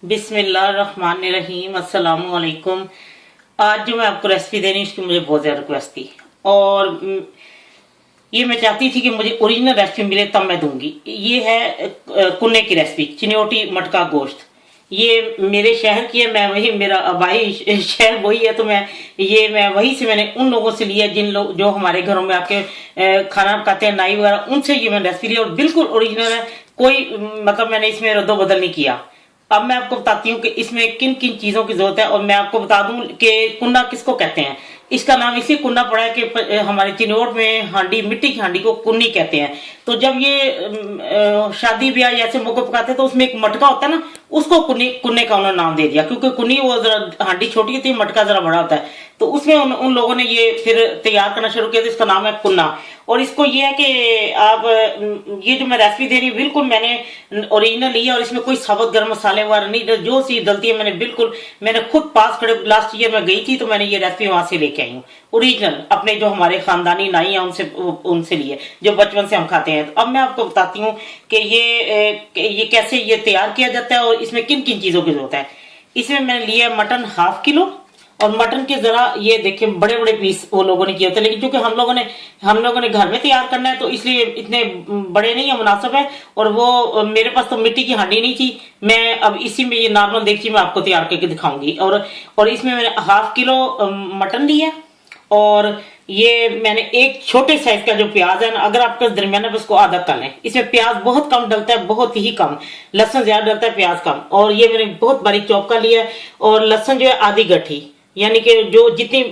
बिस्मिल्लाहिर्रहमानिर्रहीम, अस्सलाम वालेकुम। आज जो मैं आपको रेसिपी दे रही हूँ, इसकी मुझे बहुत ज़्यादा रिक्वेस्ट थी और ये मैं चाहती थी कि मुझे ओरिजिनल रेसिपी मिले तब मैं दूंगी। ये है कुन्ने की रेसिपी, चिन्योटी मटका गोश्त। ये मेरे शहर की है, मैं वही, मेरा आबाई शहर वही है, तो मैं वही से मैंने उन लोगों से लिया जिन लोग जो हमारे घरों में आके खाना पकाते हैं, नाई वगैरह, उनसे ये मैंने रेसिपी ली और बिल्कुल ओरिजिनल है। कोई मतलब मैंने इसमें रद्दो बदल नहीं किया। अब मैं आपको बताती हूँ कि इसमें किन किन चीजों की जरूरत है और मैं आपको बता दूं कि कुन्ना किसको कहते हैं। इसका नाम इसलिए कुन्ना पड़ा है कि हमारे चिन्नौट में हांडी, मिट्टी की हांडी को कुन्नी कहते हैं। तो जब ये शादी ब्याह ऐसे मौके पकाते हैं तो उसमें एक मटका होता है ना, उसको कुन्ने का उन्होंने नाम दे दिया, क्योंकि कुन्नी वो जरा हांडी छोटी होती है, मटका जरा बड़ा होता है। तो उसमें उन लोगों ने ये फिर तैयार करना शुरू किया, तो इसका नाम है कुन्ना। और इसको ये है कि आप ये जो मैं रेसिपी दे रही हूँ बिल्कुल मैंने ओरिजिनल ली है और इसमें कोई साबुत गर्म मसाले वगैरह नहीं, जो सी डलती है मैंने खुद पास खड़े, लास्ट ईयर में गई थी तो मैंने ये रेसिपी वहां से लेके आई हूँ ओरिजिनल, अपने जो हमारे खानदानी नाई है उनसे लिए, जो बचपन से हम खाते हैं। तो अब मैं आपको बताती हूँ कि ये कैसे ये तैयार किया जाता है और इसमें किन किन चीजों की जरूरत है। इसमें मैंने लिया मटन 1/2 किलो और मटन के जरा ये देखिए बड़े बड़े पीस वो लोगों ने किए होते हैं, लेकिन क्योंकि हम लोगों ने घर में तैयार करना है तो इसलिए इतने बड़े नहीं है, मुनासिब है। और वो मेरे पास तो मिट्टी की हांडी नहीं थी, मैं अब इसी में ये नॉर्मल देखिए मैं आपको तैयार करके दिखाऊंगी। और इसमें मैंने 1/2 किलो मटन लिया और ये मैंने एक छोटे साइज का जो प्याज है ना, अगर आपके दरमियाना है उसको आधा कर लें। इसमें प्याज बहुत कम डलता है, बहुत ही कम, लहसुन ज्यादा डलता है, प्याज कम। और ये मैंने बहुत बारीक चॉप कर लिया है और लहसुन जो है आधी गठी, यानी कि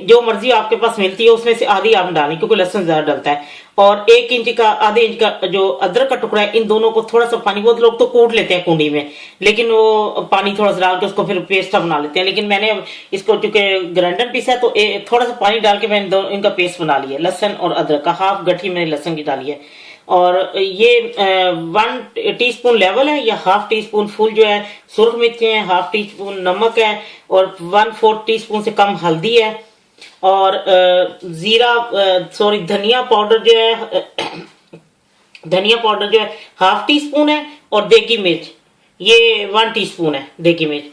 जो मर्जी आपके पास मिलती है उसमें से आधी आप डालें, क्योंकि लहसुन ज्यादा डलता है। और 1 इंच का, आधे इंच का जो अदरक का टुकड़ा है, इन दोनों को थोड़ा सा पानी, बहुत लोग तो कूट लेते हैं कुंडी में, लेकिन वो पानी थोड़ा सा डाल के उसको फिर पेस्ट बना लेते हैं, लेकिन मैंने अब इसको चूंकि ग्राइंडर पीसा है तो थोड़ा सा पानी डाल के मैंने इनका पेस्ट बना लिया। लहसुन और अदरक का 1/2 गठी मैंने लहसुन की डाली है। और ये 1 टीस्पून लेवल है या 1/2 टीस्पून फुल जो है सुरख मिर्च है, 1/2 टीस्पून नमक है और 1/4 टीस्पून से कम हल्दी है। और धनिया पाउडर जो है धनिया पाउडर जो है 1/2 टीस्पून है। और देगी मिर्च ये 1 टीस्पून है देगी मिर्च।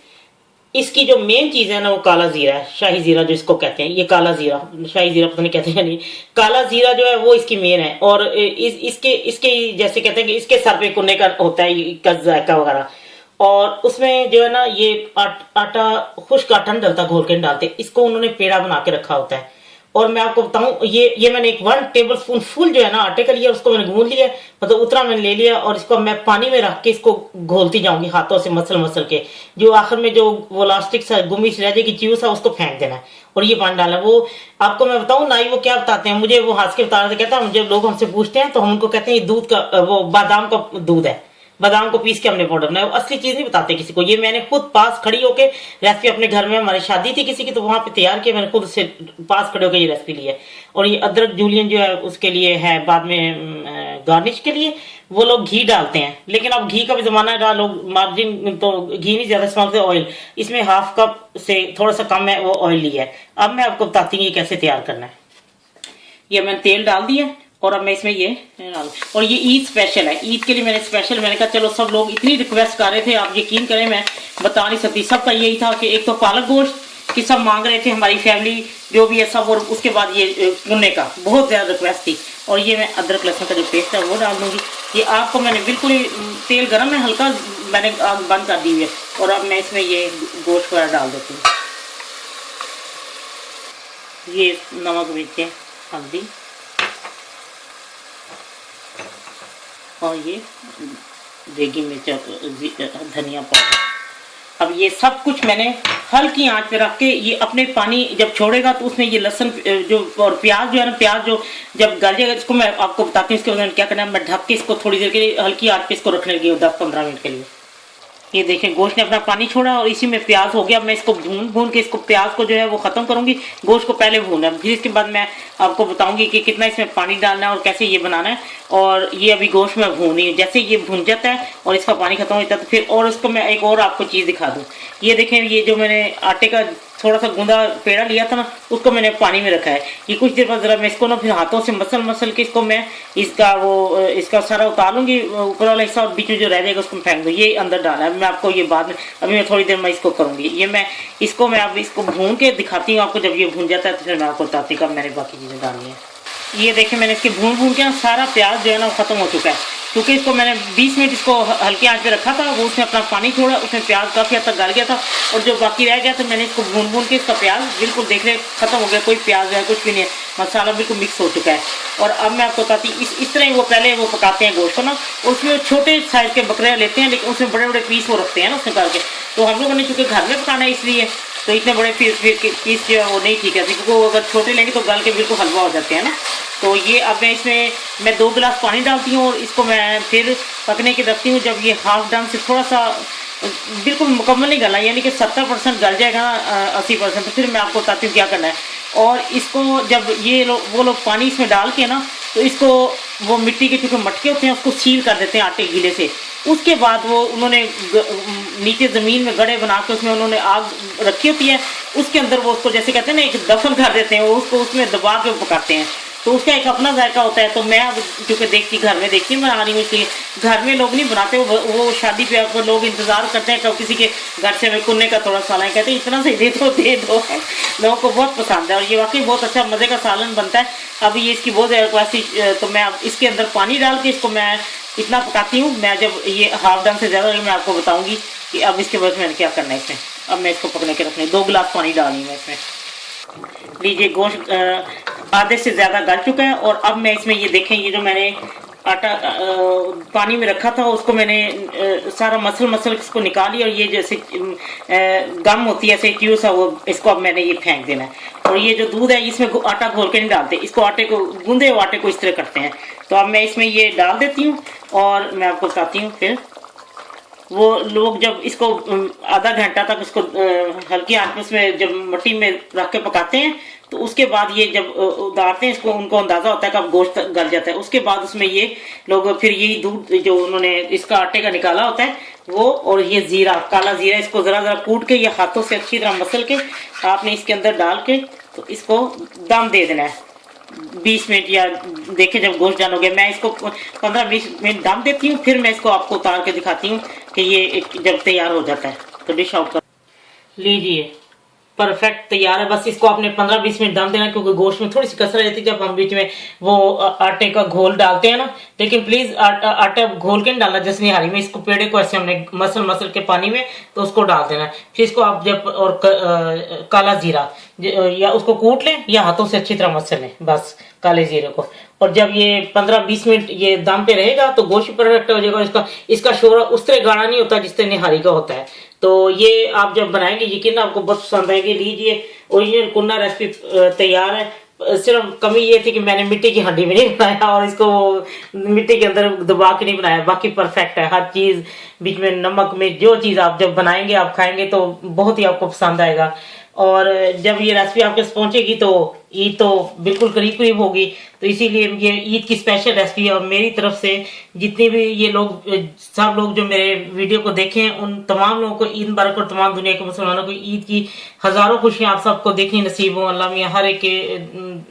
इसकी जो मेन चीज है ना वो काला जीरा है, शाही जीरा जो इसको कहते हैं, ये काला जीरा, शाही जीरा पता नहीं कहते हैं नहीं, काला जीरा जो है वो इसकी मेन है। और इसके जैसे कहते हैं कि इसके सर पे कुन्ने का होता है इसका जायका वगैरह। और उसमें जो है ना ये आटा, खुश्क आटा नहीं डलता, घोल के नहीं डालते, इसको उन्होंने पेड़ा बना के रखा होता है। और मैं आपको बताऊं, ये मैंने 1 टेबल स्पून फुल जो है ना आटे का लिया, उसको मैंने गूंद लिया, मतलब उतना मैंने ले लिया और इसको मैं पानी में रख के इसको घोलती जाऊंगी हाथों से मसल के, जो आखिर में जो वो लास्टिक सा गुमी सी रह जाएगी च्यूस है, उसको फेंक देना है और ये पानी डालना है। वो आपको मैं बताऊं नाई वो क्या बताते हैं, मुझे वो हंस के बता रहे थे, कहता है जब लोग हमसे पूछते हैं तो हम उनको कहते हैं ये दूध का, वो बादाम का दूध है, बादाम को पीस के हमने पाउडर बनाया, असली चीज नहीं बताते किसी को। ये मैंने खुद पास खड़ी होके रेसिपी अपने घर में, हमारी शादी थी किसी की तो वहां पे तैयार किया, मैंने खुद से पास खड़े होकर ये रेसिपी ली है। और ये अदरक जूलियन जो है उसके लिए है, बाद में गार्निश के लिए वो लोग घी डालते हैं, लेकिन अब घी का भी जमाना है, लोग मार्जिन तो घी नहीं ज्यादा इस्तेमाल करते, ऑयल इसमें 1/2 कप से थोड़ा सा कम है वो ऑयल लिया है। अब मैं आपको बताती हूँ ये कैसे तैयार करना है। ये मैंने तेल डाल दिया और अब मैं इसमें ये डाल, और ये ईद स्पेशल है, ईद के लिए मैंने कहा चलो, सब लोग इतनी रिक्वेस्ट कर रहे थे, आप यकीन करें मैं बता नहीं सकती। सबका यही था कि एक तो पालक गोश्त की सब मांग रहे थे, हमारी फैमिली जो भी है सब, और उसके बाद ये कुन्ने का बहुत ज्यादा रिक्वेस्ट थी। और ये मैं अदरक लहसुन का जो पेस्ट है वो डाल दूंगी। ये आपको मैंने बिल्कुल ही तेल गर्म है, हल्का मैंने आग बंद कर दी हुई है। और अब मैं इसमें ये गोश्त वगैरह डाल देती हूँ, ये नमक मिर्च हल्दी और ये देगी मिर्च, धनिया पाउडर। अब ये सब कुछ मैंने हल्की आंच पे रख के, ये अपने पानी जब छोड़ेगा तो उसमें ये लहसुन जो और प्याज जो है ना, प्याज जो जब गल जाएगा, इसको मैं आपको बताती हूँ इसके बाद क्या करना है। मैं ढक के इसको थोड़ी देर के लिए हल्की आंच पे इसको रखने लगी 10-15 मिनट के लिए। ये देखें गोश्त ने अपना पानी छोड़ा और इसी में प्याज हो गया। मैं इसको भून के इसको प्याज को जो है वो खत्म करूंगी, गोश्त को पहले भूनना, फिर इसके बाद मैं आपको बताऊंगी कि कितना इसमें पानी डालना है और कैसे ये बनाना है। और ये अभी गोश्त में भूनी है, जैसे ये भून जाता है और इसका पानी खत्म हो जाता है तो फिर, और इसको मैं एक और आपको चीज दिखा दूं। ये देखें, ये जो मैंने आटे का थोड़ा सा गूंदा पेड़ा लिया था ना, उसको मैंने पानी में रखा है। ये कुछ देर बाद जरा मैं इसको ना फिर हाथों से मसल मसल के इसको मैं इसका सारा उतार लूंगी, ऊपर वाला हिस्सा, और बीच में जो रह जाएगा उसको फेंक दूँ। ये अंदर डाला है, मैं आपको ये बाद में, अभी मैं थोड़ी देर में इसको करूँगी। ये मैं अब इसको भून के दिखाती हूँ आपको। जब ये भून जाता है तो फिर मैं आपको बताती हूँ कब मैंने बाकी चीज़ें डाली हैं। ये देखिए मैंने इसके भून के सारा प्याज जो है ना वो खत्म हो चुका है, क्योंकि इसको मैंने 20 मिनट इसको हल्की आंच पे रखा था। वो उसने अपना पानी छोड़ा, उसमें प्याज काफ़ी हद तक गल गया था, और जो बाकी रह गया तो मैंने इसको भून के इसका प्याज बिल्कुल देख रहे खत्म हो गया, कोई प्याज है कुछ भी नहीं है, मसाला बिल्कुल मिक्स हो चुका है। और अब मैं आपको बताती इस तरह वो पहले वो पकाते हैं गोश्त को ना, उसमें छोटे साइज के बकरे लेते हैं, लेकिन उसमें बड़े बड़े पीस वो रखते हैं ना उसमें करके। तो हम लोगों ने चूँकि घर में पकाना है इसलिए तो इतने बड़े पीस जो है वो नहीं ठीक है, क्योंकि वो अगर छोटे लेंगे तो गल के बिल्कुल हलवा हो जाते हैं ना। तो ये अब मैं इसमें 2 गिलास पानी डालती हूँ और इसको मैं फिर पकने के रखती हूँ। जब ये हाफ डन से थोड़ा सा बिल्कुल मुकम्मल नहीं गला, यानी कि 70% गल जाएगा ना, 80%, तो फिर मैं आपको बताती हूँ क्या करना है। और इसको जब वो लोग पानी इसमें डाल के ना, तो इसको वो मिट्टी के चूँकि मटके होते हैं उसको सील कर देते हैं आटे गीले से। उसके बाद वो उन्होंने नीचे ज़मीन में गड्ढे बना के उसमें उन्होंने आग रखी होती है, उसके अंदर वो उसको जैसे कहते हैं ना एक दफन कर देते हैं, वो उसको उसमें दबा के पकाते हैं। तो उसका एक अपना जायका होता है। तो मैं अब क्योंकि घर में देखती हूँ बना रही हूँ, इसलिए घर में लोग नहीं बनाते, वो शादी पे पर लोग इंतज़ार करते हैं कब किसी के घर से हमें कुन्ने का थोड़ा सालन, कहते हैं इतना से दे दो। लोगों को बहुत पसंद है और ये वाकई बहुत अच्छा मज़े का सालन बनता है। अभी ये इसकी बहुत ज़्यादा तो मैं अब इसके अंदर पानी डाल के इसको मैं इतना पकाती हूँ। मैं जब ये हाफ डन से ज़्यादा मैं आपको बताऊँगी कि अब इसके बाद मैंने क्या करना है इसमें। अब मैं इसको पकने के रखने 2 गिलास पानी डालनी है इसमें। लीजिए गोश्त आधे से ज़्यादा गल चुका है। और अब मैं इसमें ये देखें, ये जो मैंने आटा पानी में रखा था उसको मैंने सारा मसल इसको निकाल लिया, और ये जैसे गम होती है ऐसे क्यूँ सा, वो इसको अब मैंने ये फेंक देना है। और ये जो दूध है इसमें आटा घोल के नहीं डालते, इसको आटे को गूंदे हुए आटे को इस तरह करते हैं। तो अब मैं इसमें ये डाल देती हूँ और मैं आपको बताती हूँ। फिर वो लोग जब इसको आधा घंटा तक इसको हल्की आंच में उसमें जब मिट्टी में रख के पकाते हैं, तो उसके बाद ये जब उतारते हैं इसको, उनको अंदाजा होता है कि अब गोश्त गल जाता है। उसके बाद उसमें ये लोग फिर यही दूध जो उन्होंने इसका आटे का निकाला होता है वो, और ये जीरा, काला जीरा, इसको जरा कूट के ये हाथों से अच्छी तरह मसल के आपने इसके अंदर डाल के तो इसको दम दे देना है 20 मिनट, या देखे जब गोश्त डन हो गया। मैं इसको 15-20 मिनट दम देती हूँ, फिर मैं इसको आपको उतार के दिखाती हूँ कि ये जब तैयार हो जाता है तो डिश आउट कर लीजिए। परफेक्ट तैयार है। बस इसको आपने 15-20 मिनट दम देना, क्योंकि गोश्त में थोड़ी सी कसर रहती है जब हम बीच में वो आटे का घोल डालते हैं ना। लेकिन प्लीज आटा घोल के नहीं डालना जैसे निहारी में, इसको पेड़े को ऐसे हमने मसल के पानी में तो उसको डाल देना। फिर इसको आप जब और काला जीरा या उसको कूट लें या हाथों से अच्छी तरह मसल लें, बस काले जीरे को। और जब ये 15-20 मिनट ये दम पे रहेगा तो गोश्त परफेक्ट हो जाएगा। इसका शोर उस तरह गाढ़ा नहीं होता जिस तरह निहारी का होता है। तो ये आप जब बनाएंगे यकीन आपको बहुत पसंद आएगी। लीजिए ओरिजिनल कुन्ना रेसिपी तैयार है। सिर्फ कमी ये थी कि मैंने मिट्टी की हांडी में नहीं बनाया और इसको मिट्टी के अंदर दबा के नहीं बनाया, बाकी परफेक्ट है हर चीज। बीच में नमक में जो चीज आप जब बनाएंगे आप खाएंगे तो बहुत ही आपको पसंद आएगा। और जब ये रेसिपी आपके पास पहुंचेगी तो ईद तो बिल्कुल करीब होगी, तो इसीलिए ये ईद की स्पेशल रेसिपी है। और मेरी तरफ से जितने भी ये लोग सब लोग जो मेरे वीडियो को देखें उन तमाम लोगों को ईद मुबारक और तमाम दुनिया के मुसलमानों को ईद की हजारों खुशियां आप सबको देखनी नसीब हो। अल्लाह मियां हर एक के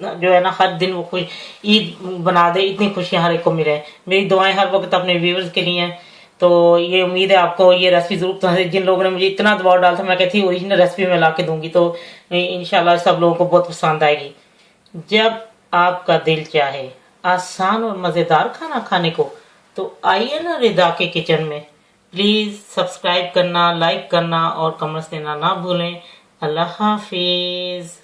जो है ना हर दिन वो खुश ईद बना दे, इतनी खुशियां हर एक को मिले। मेरी दुआएं हर वक्त अपने व्यूअर्स के लिए हैं। तो ये उम्मीद है आपको ये रेसिपी जरूर पसंद है। जिन लोगों ने मुझे इतना दबाव डाला था मैं कहती ओरिजिनल रेसिपी में ला के दूंगी, तो इंशाल्लाह सब लोगों को बहुत पसंद आएगी। जब आपका दिल चाहे आसान और मज़ेदार खाना खाने को तो आइए ना रिदा के किचन में। प्लीज़ सब्सक्राइब करना, लाइक करना और कमेंट्स देना ना भूलें। अल्लाह हाफिज़।